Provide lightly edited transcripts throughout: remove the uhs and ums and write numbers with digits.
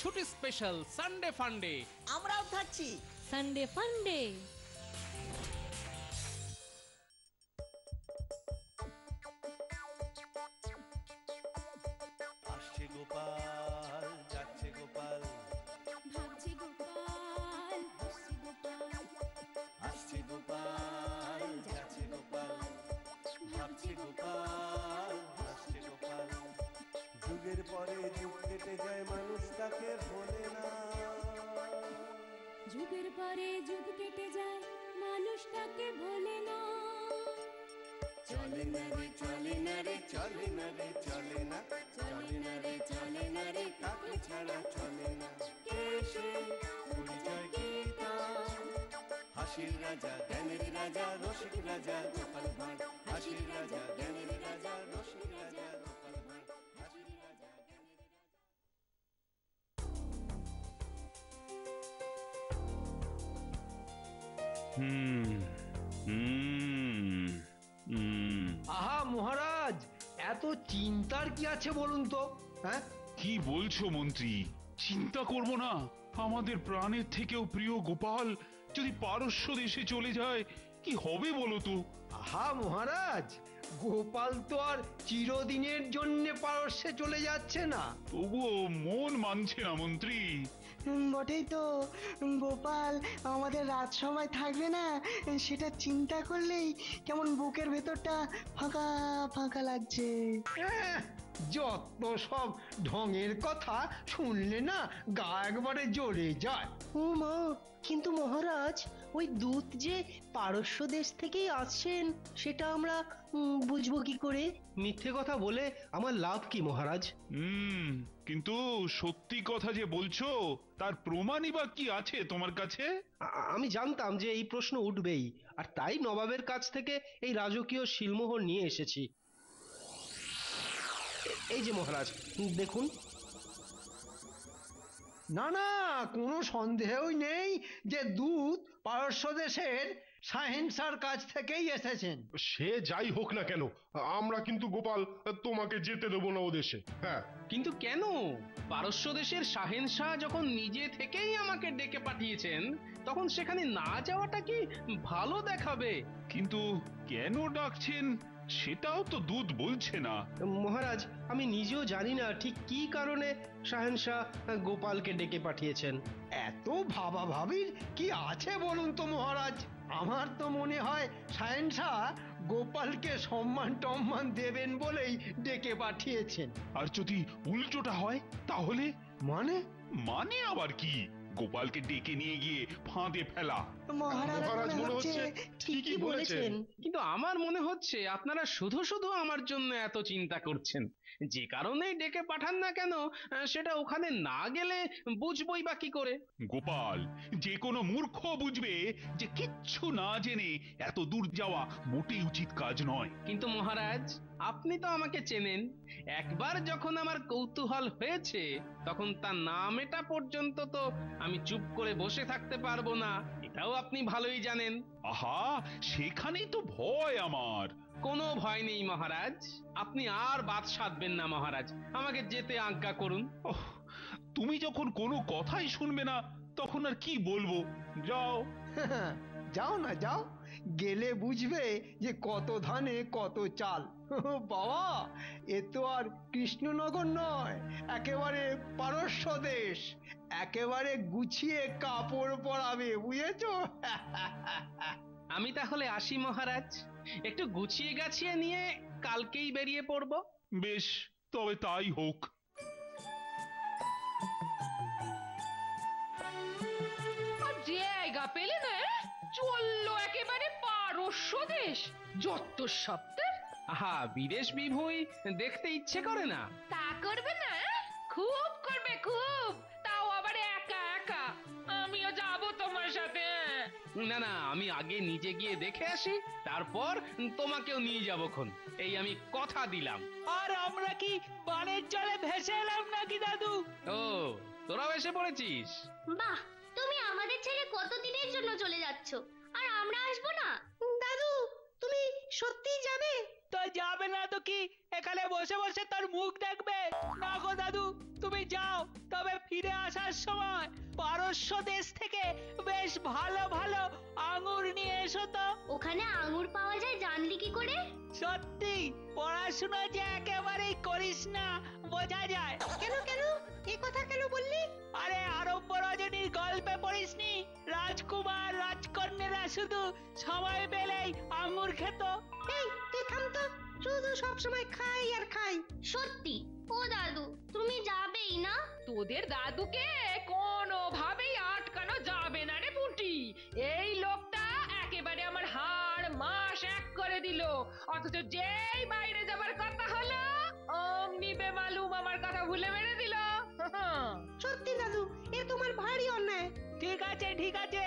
ছুটি special Sunday ফান্ডে। আমরাও থাকছি সানডে ফান্ডে। আসছে গোপাল যাচ্ছে গোপাল, ভাবছে গোপাল হাসছে গোপাল, আসছে গোপাল যাচ্ছে গোপাল, ভাবছে গোপাল হাসছে গোপাল। যুগের পরে যুগ কেটে যায় মানুষ তাকে ভোলে না, যুগের পরে যুগ কেটে যায় মানুষ তাকে ভোলে না। চলে না রে চলে না রে চলে না রে চলে না, চলে না রে চলে না রে তাকে ছাড়া চলে না। কে সে পরিচয় কি তার? হাসির রাজা জ্ঞানের রাজা রসিক রাজা গোপাল ভাঁড়, হাসির রাজা জ্ঞানের রাজা রসিক রাজা গোপাল ভাঁড়, হাসির রাজা জ্ঞানের রাজা। আহা মহারাজ, এত চিন্তার কি আছে বলুন তো? হ্যাঁ, কি বলছো মন্ত্রী? চিন্তা করব না? আমাদের প্রাণের থেকেও প্রিয় গোপাল যদি পারস্য দেশে চলে যায় কি হবে বলো তো? আহা মহারাজ, গোপাল তো আর চিরদিনের জন্য পারস্যে চলে যাচ্ছে না। তবুও মন মানছে না মন্ত্রী। বটেই তো, গোপাল আমাদের রাজসভায় থাকবে না, সেটা চিন্তা করলেই কেমন বুকের ভেতরটা ফাঁকা ফাঁকা লাগছে। যত সব ঢঙের কথা শুনলে না গা একবারে জ্বলে যায়। ও মা, কিন্তু মহারাজ ওই দূত যে পারস্য দেশ থেকেই আসছেন সেটা আমরা বুঝবো কি করে? মিথ্যে কথা বলে আমার লাভ কি মহারাজ? কিন্তু সত্যি কথা যে বলছো তার প্রমাণই বা কি আছে তোমার কাছে? আমি জানতাম যে এই প্রশ্ন উঠবেই, আর তাই নবাবের কাছ থেকে এই রাজকীয় শিলমোহর নিয়ে এসেছি। এই যে মহারাজ দেখুন। না না, কোনো সন্দেহই নেই যে দূত পারস্য দেশের শাহেনশার কাছ থেকেই এসেছেন। সে যাই হোক না কেন, আমরা কিন্তু গোপাল তোমাকে যেতে দেবো না ও দেশে। হ্যাঁ, কিন্তু কেন? পারস্য দেশের শাহেনশাহ যখন নিজে থেকেই আমাকে ডেকে পাঠিয়েছেন, তখন সেখানে না যাওয়াটা কি ভালো দেখাবে? কিন্তু কেন ডাকছেন সেটাও তো দূত বলছে না। মহারাজ, আমি নিজেও জানি না ঠিক কি কারণে শাহেনশাহ গোপালকে ডেকে পাঠিয়েছেন। এত ভাবাভাবির কি আছে বলুন তো মহারাজ? আমার তো মনে হয় শাহেনশাহ গোপালকে সম্মান টম্মান দেবেন বলেই ডেকে পাঠিয়েছেন। আর যদি উল্টোটা হয় তাহলে? মানে আবার কি? গোপালকে ডেকে নিয়ে গিয়ে ফাঁদে ফেলা। মহারাজ মনে হচ্ছে ঠিকই বলেছেন। কিন্তু আমার মনে হচ্ছে আপনারা শুধু শুধু আমার জন্য এত চিন্তা করছেন। যে কারণেই ডেকে পাঠান না কেন, সেটা ওখানে না গেলে বুঝবই বা কি করে? গোপাল যে কোনো মূর্খ বুঝবে যে কিচ্ছু না জেনে এত দূর যাওয়া মোটেই উচিত কাজ নয়। কিন্তু মহারাজ, আপনি তো আমাকে চেনেন। একবার যখন আমার কৌতূহল হয়েছে, তখন তা না মেটা পর্যন্ত তো আমি চুপ করে বসে থাকতে পারবো না, এটাও আপনি ভালোই জানেন। আহা, সেখানেই তো ভয় আমার। কোনো ভয় নেই মহারাজ, আপনি আর বাদ সাধবেন না মহারাজ, আমাকে যেতে আজ্ঞা করুন। ওহ, তুমি যখন কোনো কথাই শুনবে না তখন আর কি বলবো? যাও। যাও না, যাও, গেলে বুঝবে যে কত ধানে কত চাল। বাবা, এ তো আর কৃষ্ণনগর নয়, একেবারে পারস্য দেশ। একেবারে গুছিয়ে কাপড় পরাবে, বুঝেছো? আমি তাহলে আসি মহারাজ, একটু গুছিয়ে গাছিয়ে নিয়ে কালকেই বেরিয়ে পড়ব। বেশ, তবে তাই হোক। জায়গা পেলে না চললো একেবারে পারস্য দেশ। যত সপ্তাহ আহা, বিদেশ বিভূই দেখতে ইচ্ছে করে না? তা করবে না? খুব করবে, খুব। তাও আবার একা একা। আমিও যাব তোমার সাথে। না না, আমি আগে নিজে গিয়ে দেখে আসি, তারপর তোমাকেও নিয়ে যাবখন। এই আমি কথা দিলাম। আর আমরা কি বানের জলে ভেসে এলাম নাকি দাদু? ও, তোরাও এসে পড়েছিস? বাহ, তুমি আমাদের ছেড়ে কতদিনের জন্য চলে যাচ্ছ, আর আমরা আসবো না? দাদু, তুমি সত্যিই যাবে? তো যাবে না তো কি, এখানে বসে বসে তার মুখ দেখবে? না গো দাদু, তুমি যাও, তবে ফিরে ফিরে আসার সময় পারস্য দেশ থেকে বেশ ভালো ভালো আঙুর নিয়ে এসো তো। ওখানে আঙুর পাওয়া যায় জানলি কি করে? সত্যি পড়াশোনা যে একেবারেই করিস না বোঝা যায়। কেন কেন এ কথা কেন বললি? আরে আরব্য রজনীর গল্পে পড়িসনি? রাজকুমার রাজকন্যারা শুধু সময় পেলেই আঙুর খেত। এই তুই থাম তো, শুধু সব সময় খাই আর খাই। সত্যি ও দাদু, তুমি যাবেই না? তোদের দাদুকে কোনোভাবেই আটকানো যাবে না রে পুঁটি। এই লোকটা একেবারে আমার হাড় মাস এক করে দিল, অথচ যেই বাইরে যাবার কথা হলো অমনি বেমালুম আমার কথা ভুলে মেরে দিল। সত্যি দাদু, এ তোমার ভারী অন্যায়। ঠিক আছে ঠিক আছে,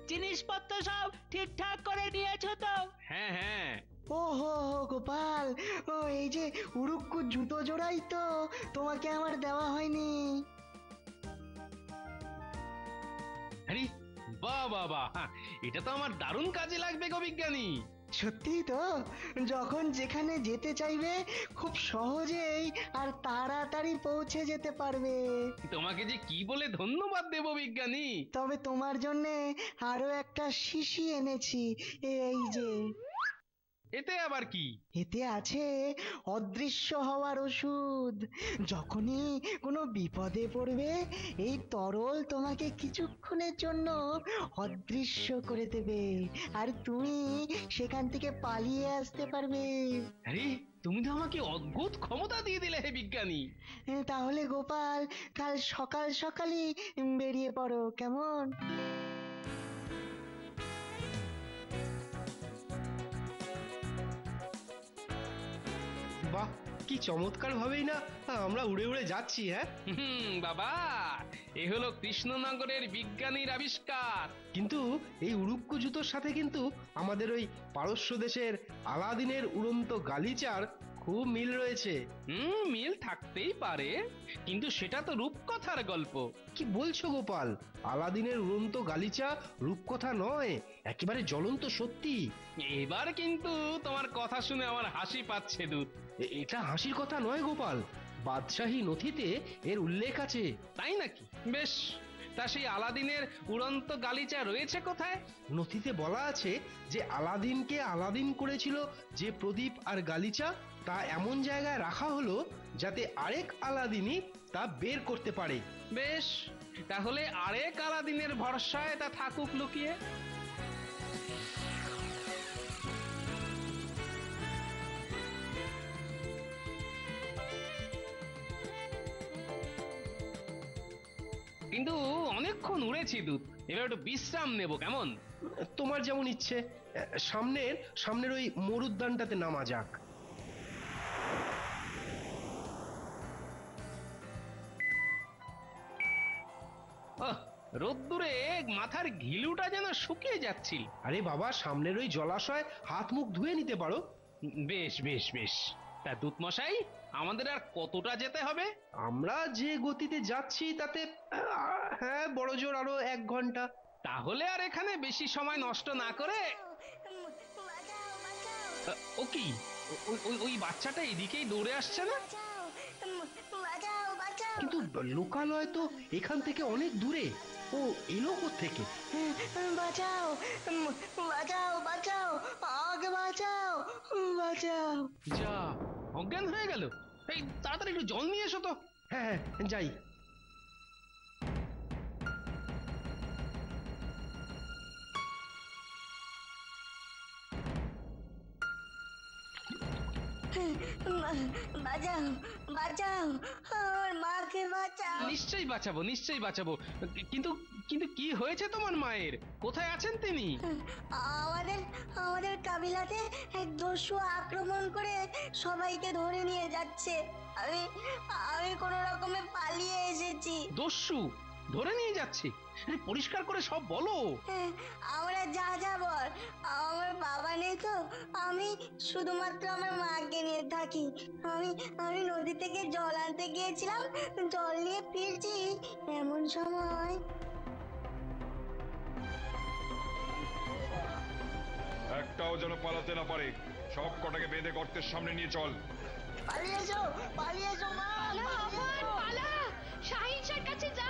জিনিসপত্র সব ঠিকঠাক করে নিয়েছো তো? হ্যাঁ হ্যাঁ, ও হো হো গোপাল, ও এই যে উড়ুক্কু জুতো জোড়াই তো তোমাকে আমার দেওয়া হয়নি। আরে বাহ বাহ বাহ, এটা তো আমার দারুণ কাজে লাগবে গো বিজ্ঞানী। সত্যি তো, যখন যেখানে যেতে চাইবে খুব সহজেই আর তাড়াতাড়ি পৌঁছে যেতে পারবে। তোমাকে যে কি বলে ধন্যবাদ দেব বিজ্ঞানী। তবে তোমার জন্যে আরো একটা শিশি এনেছি, এই যে। এতে আবার কি? এতে আছে অদৃশ্য হওয়ার ওষুধ। যখনই কোনো বিপদে পড়বে এই তরল তোমাকে কিছুক্ষণের জন্য অদৃশ্য করে দেবে, আর তুমি সেখান থেকে পালিয়ে আসতে পারবে। আরে তুমি তো আমাকে অদ্ভুত ক্ষমতা দিয়ে দিলে হে বিজ্ঞানী। তাহলে গোপাল, কাল সকাল সকালই বেরিয়ে পড়ো, কেমন? বাহ, কি চমৎকার ভাবেই না আমরা উড়ে উড়ে যাচ্ছি। হ্যাঁ বাবা, এ হলো কৃষ্ণনগরের বিজ্ঞানীর আবিষ্কার। কিন্তু এই উড়ুক্কু জুতোর সাথে কিন্তু আমাদের ওই পারস্য দেশের আলাদিনের উড়ন্ত গালিচার খুব মিল রয়েছে। মিল থাকতেই পারে, কিন্তু সেটা তো রূপকথার গল্প। কি বলছো গোপাল? আলাদিনের উড়ন্ত গালিচা রূপকথা নয়, একেবারে জ্বলন্ত সত্যি। এবার কিন্তু তোমার কথা শুনে আমার হাসি পাচ্ছে দুধ। এটা হাসির কথা নয় গোপাল, বাদশাহী নথিতে এর উল্লেখ আছে। তাই নাকি? বেশ, তা সেই আলাদিনের উড়ন্ত গালিচা রয়েছে কোথায়? নথিতে বলা আছে যে আলাদিনকে আলাদিন করেছিল যে প্রদীপ আর গালিচা, তা এমন জায়গায় রাখা হলো যাতে আরেক আলাদিনই তা বের করতে পারে। বেশ, তাহলে আরেক আলাদিনের ভরসায় তা থাকুক লুকিয়ে। কিন্তু অনেকক্ষণ উড়েছি দুধ, এবার একটু বিশ্রাম নেব, কেমন? তোমার যেমন ইচ্ছে। সামনের ওই মরুদ্যানটাতে নামা যাক। রোদ্দুরে মাথার ঘিলুটা যেন শুকিয়ে যাচ্ছিল। আরে বাবা, সামনের ওই জলাশয় হাত মুখ ধুয়ে নিতে পারো। বেশ বেশ বেশ, তা দুধ মশাই, আমাদের আর কতটা যেতে হবে? আমরা যে গতিতে যাচ্ছি তাতে হ্যাঁ বড় জোর আরো 1 ঘন্টা। তাহলে আর এখানে বেশি সময় নষ্ট না করে ও কি, ওই বাচ্চাটা এদিকেই দৌড়ে আসছে না? কিন্তু লোকালয় তো এখান থেকে অনেক দূরে, ও এলো থেকে? বাঁচাও বাঁচাও বাঁচাও, আগে বাঁচাও বাঁচাও। যা, অজ্ঞান হয়ে গেল। এই তাড়াতাড়ি একটু জল নিয়ে এসো তো। হ্যাঁ যাই। বাঁচাও বাঁচাও, আমার মাকে বাঁচাও। নিশ্চয়ই বাঁচাবো, নিশ্চয়ই বাঁচাবো। কিন্তু কিন্তু কি হয়েছে তোমার মায়ের? কোথায় আছেন তিনি? আমাদের আমাদের কাবিলাতে এক দস্যু আক্রমণ করে সবাইকে ধরে নিয়ে যাচ্ছে। আমি আমি কোনো রকমে পালিয়ে এসেছি। দস্যু ধরে নিয়ে যাচ্ছে? পরিষ্কার করে সব বলো। আমরা যা যা বল, আমার বাবা নেই তো, আমি শুধুমাত্র আমার মাকে নিয়ে থাকি। আমি আমি নদী থেকে জল আনতে গিয়েছিলাম, জল নিয়ে ফিরছি এমন সময়। একটাও যেন পালাতে না পারে, সব কটাকে বেঁধে গর্তের সামনে নিয়ে চল। পালিয়ে এসো মা। পালা, শাহিন শাহর কাছে যা।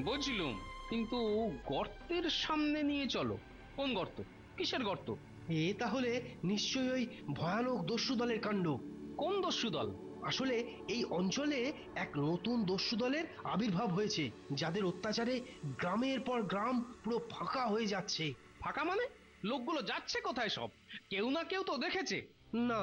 বুঝলুম, কিন্তু গর্তের সামনে নিয়ে চলো। কোন গর্ত? কিসের গর্ত? এ তাহলে নিশ্চয়ই ওই ভয়ানক দস্যু দলের কাণ্ড। কোন দস্যু দল? আসলে এই অঞ্চলে এক নতুন দস্যু দলের আবির্ভাব হয়েছে, যাদের অত্যাচারে গ্রামের পর গ্রাম পুরো ফাঁকা হয়ে যাচ্ছে। ফাঁকা মানে? লোকগুলো যাচ্ছে কোথায় সব? কেউ না কেউ তো দেখেছে। না,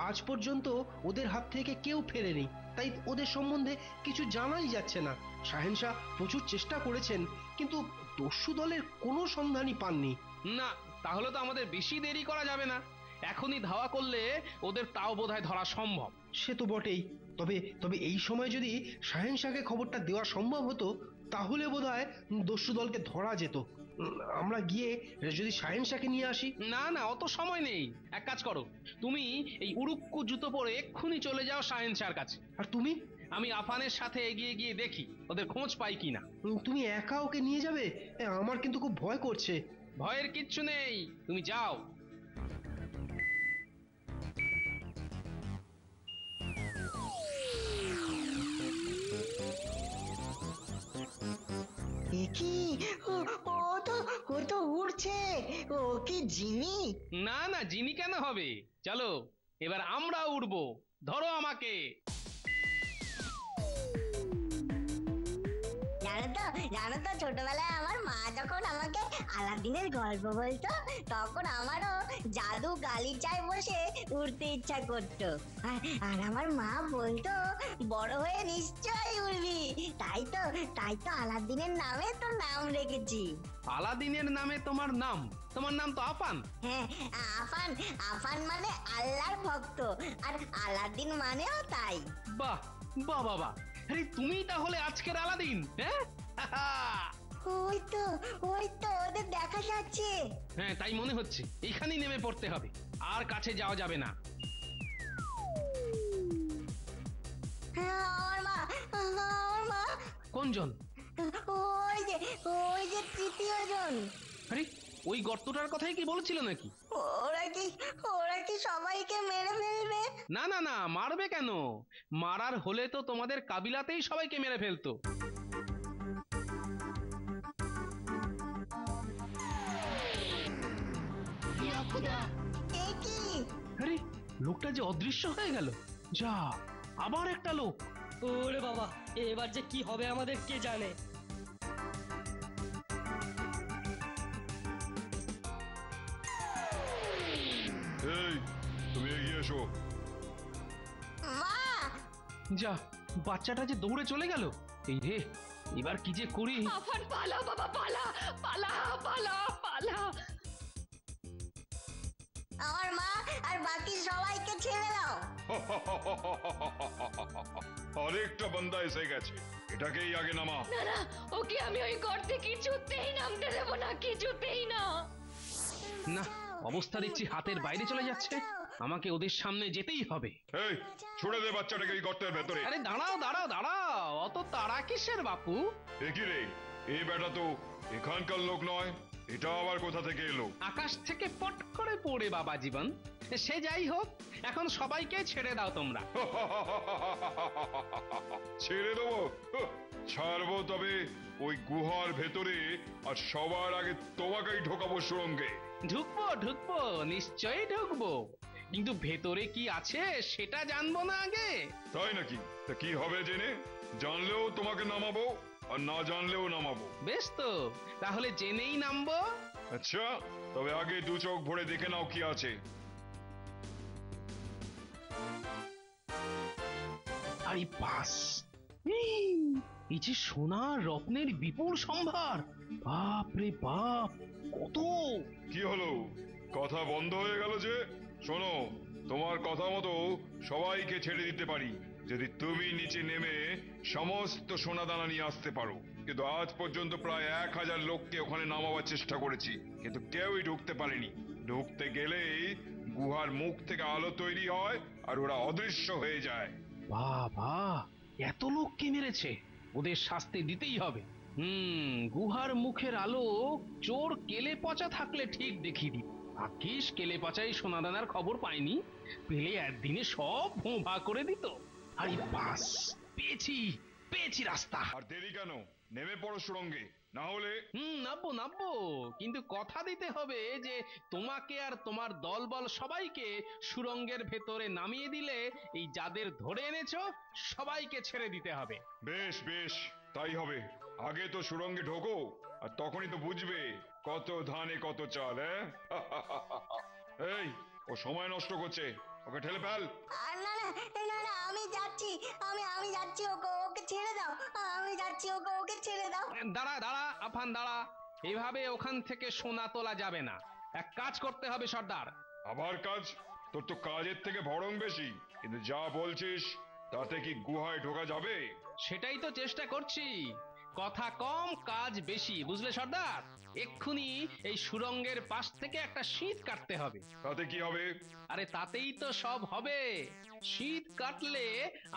আজ পর্যন্ত ওদের হাত থেকে কেউ ফেরেনি, তাই ওদের সম্বন্ধে কিছু জানাই যাচ্ছে না। শাহেনশাহ প্রচুর চেষ্টা করেছেন, কিন্তু দস্যু দলের কোনো সন্ধানই পাননি। না, তাহলে তো আমাদের বেশি দেরি করা যাবে না। এখনই ধাওয়া করলে ওদের তাও বোধহয় ধরা সম্ভব। সে তো বটেই। তবে তবে এই সময় যদি শাহেনশাহকে খবরটা দেওয়া সম্ভব হতো, তাহলে বোধহয় দস্যু দলকে ধরা যেত। আমরা গিয়ে যদি শাহেনশাহকে নিয়ে আসি। না না, অত সময় নেই। এক কাজ করো, তুমি এই উড়ুক্কু জুতো পরে এক্ষুনি চলে যাও শাহেনশাহর কাছে। আর তুমি? আমি আফানের সাথে এগিয়ে গিয়ে দেখি ওদের খোঁজ পাই কিনা। তুমি একা ওকে নিয়ে যাবে? আমার কিন্তু খুব ভয় করছে। ভয়ের কিচ্ছু নেই, তুমি যাও। এ কি? ও তো উড়ছে। ও কি জিনি? না না, জিনি কেন হবে? চলো এবার আমরা উড়বো। ধরো আমাকে। জানো তো ছোটবেলায় আমার মা যখন আমাকে আলাদিনের গল্প বলতো, তখন আমারও জাদু গালিচায় বসে উড়তে ইচ্ছা করতো। আর আমার মা বলতো বড় হয়ে নিশ্চয়ই উড়বি। তাই তো আলাদিনের নামে তো নাম রেখেছি। আলাদিনের নামে তোমার নাম? তোমার নাম তো আফান। হ্যাঁ, আফান মানে আল্লাহর ভক্ত, আর আলাদিন মানেও তাই। বাহ বাহ বাবা, আরে তুমি তাহলে আজকের আলাদিন? হ্যাঁ ওই তো ওদের দেখা যাচ্ছে। হ্যাঁ, তাই মনে হচ্ছে। এখানেই নেমে পড়তে হবে, আর কাছে যাওয়া যাবে না। আমার মা। কোনজন? ওই যে তৃতীয় জন। আরে ওই গর্তটার কথাই কি বলছিল নাকি? ওরা কি সবাইকে মেরে ফেলবে? না না না, মারবে কেন? মারার হলে তো তোমাদের কাবিলাতেই সবাইকে মেরে ফেলতো। আরে লোকটা যে অদৃশ্য হয়ে গেল। যা, আবার একটা লোক। ওরে বাবা, এবার যে কি হবে আমাদের কে জানে। এই, তুমি এগিয়ে এসো। যা, বাচ্চাটা যে দৌড়ে চলে গেল। এই রে, এবার কি যে করি। আফান পালা বাবা, পালা পালা পালা পালা। আমার মা আর বাকি সবাইকে ছেড়ে দাও। আরেকটা বান্দা এসে গেছে, এটাকেই আগে নামা। না না, ওকে আমি ওই গর্তে কিছুতেই নামতে দেবো না, কিছুতেই না। না, অবস্থা দেখছি হাতের বাইরে চলে যাচ্ছে। আমাকে ওদের সামনে যেতেই হবে। এই, ছুড়ে দে বাচ্চাটাকে এই গর্তের ভেতরে। আরে দাঁড়াও দাঁড়াও দাঁড়াও, অত তাড়া কিসের বাপু? এ কি রে, এই বেটা তো এখানকার লোক নয়, এটা আবার কোথা থেকে এলো? আকাশ থেকে পট করে পড়ে বাবা জীবন। সে যাই হোক, এখন সবাইকে ছেড়ে দাও তোমরা। ছেড়ে দেবো? ছাড়বো, তবে ওই গুহার ভেতরে, আর সবার আগে তোমাকেই ঢোকাবো সুড়ঙ্গে। ঢুকবো ঢুকবো, নিশ্চয়ই ঢুকবো, কিন্তু ভেতরে কি আছে সেটা জানবো না আগে। তাই নাকি? তা কি হবে জেনে? জানলেও তোমাকে নামাবো, আর না জানলেও নামাবো। বেশ তো, তাহলে জেনেই নামবো। আচ্ছা, তবে আগে দু চোখ ভরে দেখে নাও কি আছে। আরে বাস, এই যে সোনা রত্নের বিপুল সম্ভার। বাপ রে বাপ, কত! কি হলো, কথা বন্ধ হয়ে গেল যে? শোনো, তোমার কথা মতো সবাইকে ছেড়ে দিতে পারি যদি তুমি নিচে নেমে সমস্ত সোনাদানা নিয়ে আসতে পারো। কিন্তু আজ পর্যন্ত প্রায় 1000 লোককে ওখানে নামাবার চেষ্টা করেছি, কিন্তু কেউই ঢুকতে পারেনি। ঢুকতে গেলেই গুহার মুখ থেকে আলো তৈরি হয় আর ওরা অদৃশ্য হয়ে যায়। বাবা, এত লোককে মেরেছে, ওদের শাস্তি দিতেই হবে। গুহার মুখের আলো চোর কেলে পচা থাকলে ঠিক দেখিয়ে দিত। ভাগ্যিস কেলে পচাই সোনাদানার খবর পাইনি, পেলে একদিনে সব ভোঁ ভা করে দিত। আরে বাস, পেয়েছি পেয়েছি রাস্তা। আর দেরি কেন, নেমে পড়ো সুড়ঙ্গে, না হলে নামবো নামবো, কিন্তু কথা দিতে হবে যে তোমাকে আর তোমার দলবল সবাইকে সুড়ঙ্গের ভেতরে নামিয়ে দিলে এই যাদের ধরে এনেছো সবাইকে ছেড়ে দিতে হবে। বেশ বেশ, তাই হবে। আগে তো সুড়ঙ্গে ঢোকো, আর তখনই তো বুঝবে কত ধানে কত চাল। এই, ও সময় নষ্ট করছে, ওকে ঠেলে ফেল। না না না না, আমি যাচ্ছি, আমি যাচ্ছি, ওকে ছেড়ে দাও, আমি যাচ্ছি, ওকে ছেড়ে দাও। দাঁড়া দাঁড়া আফান দাঁড়া, এভাবে ওখান থেকে সোনা তোলা যাবে না। এক কাজ করতে হবে সর্দার। আবার কাজ? তোর তো কাজের থেকে ভরং বেশি, কিন্তু যা বলছিস তাতে কি গুহায় ঢোকা যাবে? সেটাই তো চেষ্টা করছি, কথা কম কাজ বেশি, বুঝলে সর্দার? এক্ষুনি এই সুড়ঙ্গের পাশ থেকে একটা শীত কাটতে হবে। তাতে কি হবে? আরে তাতেই তো সব হবে। শীত কাটলে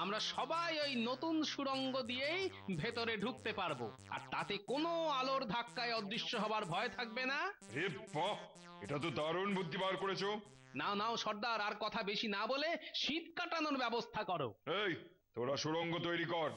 আমরা সবাই ওই নতুন সুড়ঙ্গ দিয়েই ভেতরে ঢুকতে পারবো, আর তাতে কোনো আলোর ধাক্কায় অদৃশ্য হবার ভয় থাকবে না। রে বাহ, এটা তো দারুণ বুদ্ধি বার করেছো। নাও নাও সর্দার, আর কথা বেশি না বলে শীত কাটানোর ব্যবস্থা করো। এই, তোরা সুড়ঙ্গ তৈরি কর।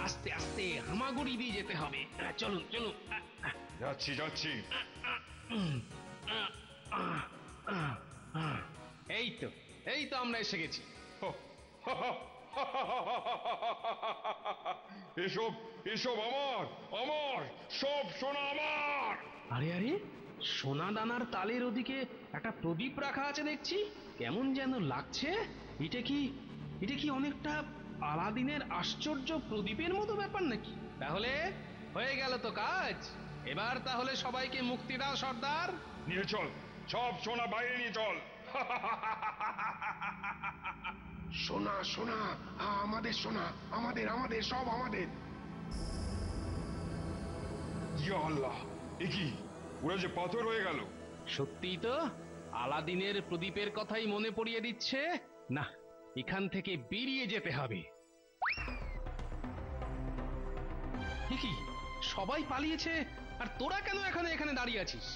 আস্তে আস্তে হামাগুড়ি দিয়ে যেতে হবে। চলুন চলুন। যাচ্ছি যাচ্ছি। এই তো আমরা এসে গেছি। এসব এসব আমার আমার সব সোনা আমার। আরে আরে, সোনা দানার তালের ওদিকে একটা প্রদীপ রাখা আছে দেখছি, কেমন যেন লাগছে। এটা কি অনেকটা আলাদিনের আশ্চর্য প্রদীপের মতো ব্যাপার নাকি? তাহলে হয়ে গেল তো কাজ। এবার তাহলে সবাইকে মুক্তি দাও সর্দার। নিয়ে চল, সব সোনা বাইরে নিয়ে চল। সোনা সোনা, আমাদের সোনা, আমাদের আমাদের সব আমাদের। ইয়া আল্লাহ, এ কি, ওরা যে পাথর হয়ে গেল। সত্যিই তো, আলাদিনের প্রদীপের কথাই মনে পড়িয়ে দিচ্ছে। না, এখান থেকে বেরিয়ে যেতে হবে। কি, সবাই পালিয়েছে আর তোরা কেন এখানে দাঁড়িয়ে আছিস?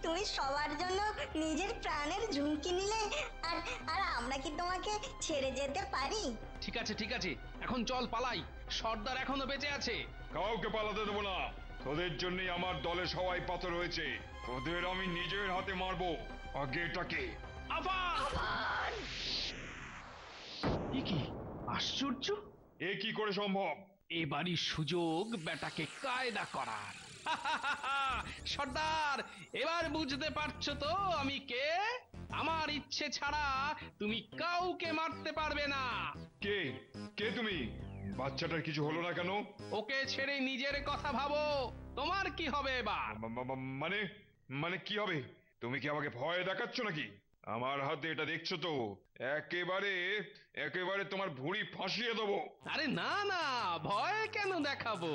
তুই সবার জন্য নিজের প্রাণের ঝুঁকি নিলে, আর আমরা কি তোমাকে ছেড়ে যেতে পারি? ঠিক আছে ঠিক আছে, এখন চল পালাই, সর্দার এখনো বেঁচে আছে। কাউকে পালাতে দেবো না, তোদের জন্যই আমার দলে সবাই পাথর হয়েছে। তোদের আমি নিজের হাতে মারবো। আগে এটাকে। আফান! কি আশ্চর্য, এ কি করে সম্ভব? এবারই সুযোগ বেটাকে কায়দা করার। সর্দার, এবার বুঝতে পারছো তো আমি কে? আমার ইচ্ছে ছাড়া তুমি কাউকে মারতে পারবে না। কে কে তুমি? বাচ্চাটার কিছু হলো না কেন? ওকে ছেড়ে নিজের কথা ভাবো, তোমার কি হবে এবার? মানে কি হবে? তুমি কি আমাকে ভয় দেখাচ্ছ নাকি? আমার হাতে এটা দেখছো তো, একেবারে তোমার ভুঁড়ি ফাঁসিয়ে দেবো। আরে না না, ভয় কেন দেখাবো?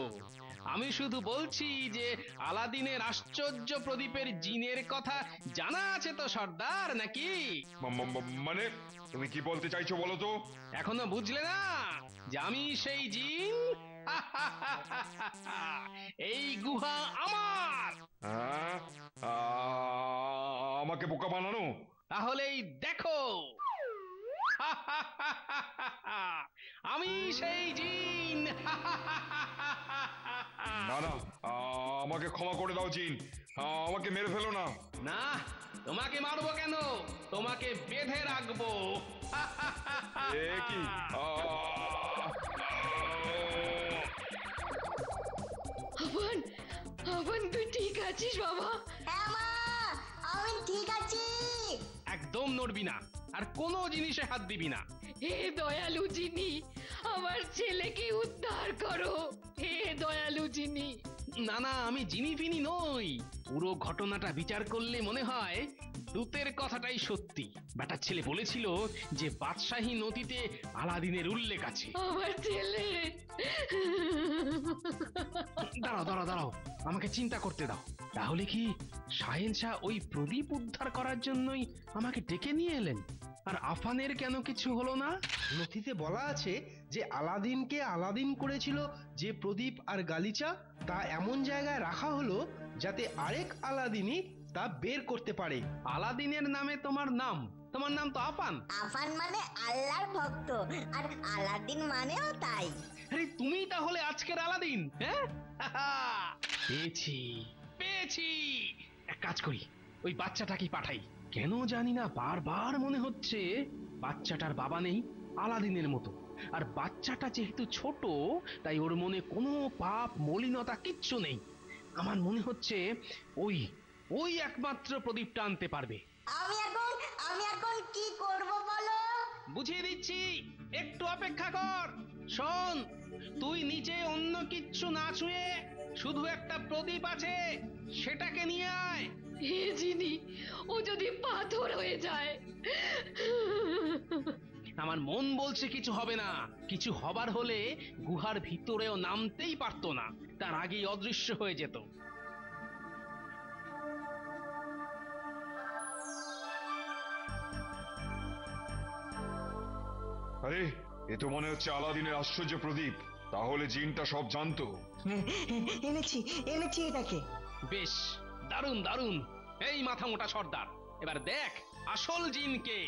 আমি শুধু বলছি যে আলাদিনের আশ্চর্য প্রদীপের জিনের কথা জানা আছে তো সর্দার, নাকি? মানে তুমি কি বলতে চাইছো বলো তো? এখনো বুঝলে না যে আমি সেই জিন? এই গুহা আমার। আমাকে বোকা বানানো? তাহলেই দেখো, আমি সেই জিন। না না, আমাকে ক্ষমা করে দাও জিন, আমাকে মেরে ফেলো না। না, তোমাকে মারবো কেন, তোমাকে বেঁধে রাখবো। এ কি? আফান, তুই ঠিক আছিস বাবা? হ্যাঁ মা, আমি ঠিক আছি। একদম নড়বি না, আর কোনো জিনিসে হাত দিবি না। হে দয়ালু জিনি, আমার ছেলেকে উদ্ধার করো। হে দয়ালু জিনি। না না, আমি জিনি ফিনি নই। পুরো ঘটনাটা বিচার করলে মনে হয় দূতের কথাটাই সত্যি। বেটার ছেলে বলেছিল যে বাদশাহী নদীতে আলাদিনের উল্লেখ আছে। আমার ছেলে। দাঁড়াও, আমাকে চিন্তা করতে দাও। তাহলে কি শাহেন শাহ ওই প্রদীপ উদ্ধার করার জন্যই আমাকে ডেকে নিয়ে এলেন? আর আফানের কেন কিছু হলো না? নথিতে বলা আছে যে আলাদিনকে আলাদিন করেছিল যে প্রদীপ আর গালিচা, তা এমন জায়গায় রাখা হলো যাতে আরেক আলাদিনই তা বের করতে পারে। আলাদিনের নামে তোমার নাম তো আফান। আফান মানে আল্লাহর ভক্ত, আর আলাদিন মানেও তাই। আরে তুমি তাহলে আজকের আলাদিন? হ্যাঁ, পেয়েছি পেয়েছি। এক কাজ করি, ওই বাচ্চাটাকে পাঠাই। কেন জানি না বারবার মনে হচ্ছে বাচ্চাটার বাবা নেই আলাদিনের মতো, আর বাচ্চাটা যেহেতু ছোট তাই ওর মনে কোনো পাপ মলিনতা কিচ্ছু নেই। আমার মনে হচ্ছে ওই ওই একমাত্র প্রদীপটা আনতে পারবে। আমি এখন কি করব বলো? বুঝিয়ে দিচ্ছি, একটু অপেক্ষা কর। শোন, তুই নিচে অন্য কিচ্ছু না ছুঁয়ে শুধু একটা প্রদীপ আছে সেটাকে নিয়ে আয়। হে জিনি, ও যদি পাথর হয়ে যায়? আমার মন বলছে কিছু হবে না। কিছু হবার হলে গুহার ভিতরেও নামতেই পারতো না, তার আগেই অদৃশ্য হয়ে যেত। আরে, এ তো মনে হচ্ছে আলাদিনের আশ্চর্য প্রদীপ। তাহলে জিনটা সব জানতো। এনেছি এটাকে। বেশ, দারুণ দারুণ। এই মাথা মোটা সর্দার, এবার দেখ আসল জিনকে।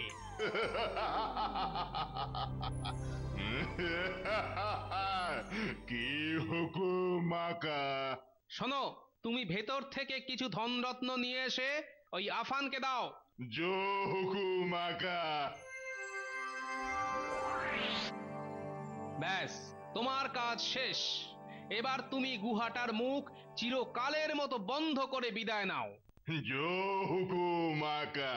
কি হুকুম আকা? শোনো, তুমি ভেতর থেকে কিছু ধনরত্ন নিয়ে এসে ওই আফানকে দাও। জো হুকুম আকা। ব্যাস, তোমার কাজ শেষ। এবার তুমি গুহাটার মুখ চিরকালের মতো বন্ধ করে বিদায় নাও। জো হুকুম আকা।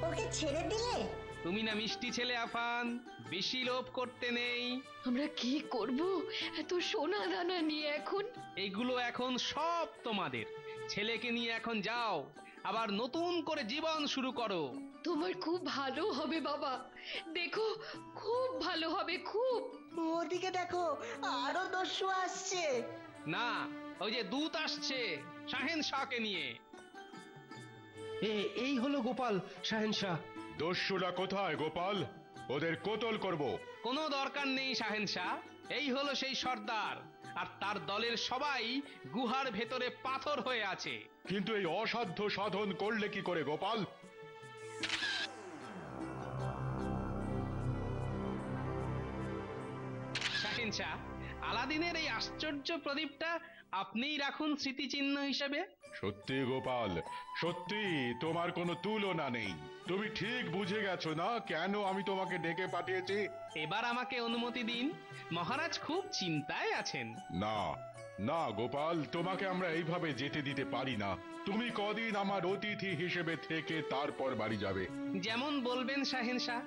ওকে ছেড়ে দিলে? তুমি না মিষ্টি ছেলে আফান, বেশি লোভ করতে নেই। আমরা কি করব এত সোনা দানা নিয়ে এখন? এগুলো এখন সব তোমাদের। ছেলেকে নিয়ে এখন যাও, আবার নতুন করে জীবন শুরু করো। তোমার খুব ভালো হবে বাবা, দেখো খুব ভালো হবে, খুব। ওদিকে দেখো, আরো দস্যু আসছে। না, ওই যে দূত আসছে শাহেন শাহকে নিয়ে। এই হলো গোপাল শাহেনশাহ। দস্যুরা কোথায় গোপাল? ওদের কোতল করব। কোনো দরকার নেই শাহেন শাহ, এই হলো সেই সর্দার, আর তার দলের সবাই গুহার ভেতরে পাথর হয়ে আছে। কিন্তু এই অসাধ্য সাধন করলে কি করে গোপাল? শাহেন শাহ, আলাদিনের এই আশ্চর্য প্রদীপটা আপনিই রাখুন স্মৃতিচিহ্ন হিসেবে। সত্যি গোপাল, সত্যি তোমার কোনো তুলনা নেই। তুমি ঠিক বুঝে গেছো না কেন আমি তোমাকে ডেকে পাঠিয়েছি? এবার আমাকে অনুমতি দিন, মহারাজ খুব চিন্তায় আছেন। না না গোপাল, তোমাকে আমরা এইভাবে যেতে দিতে পারি না। তুমি কদিন আমার অতিথি হিসেবে থেকে তারপর বাড়ি যাবে। যেমন বলবেন শাহেন শাহ।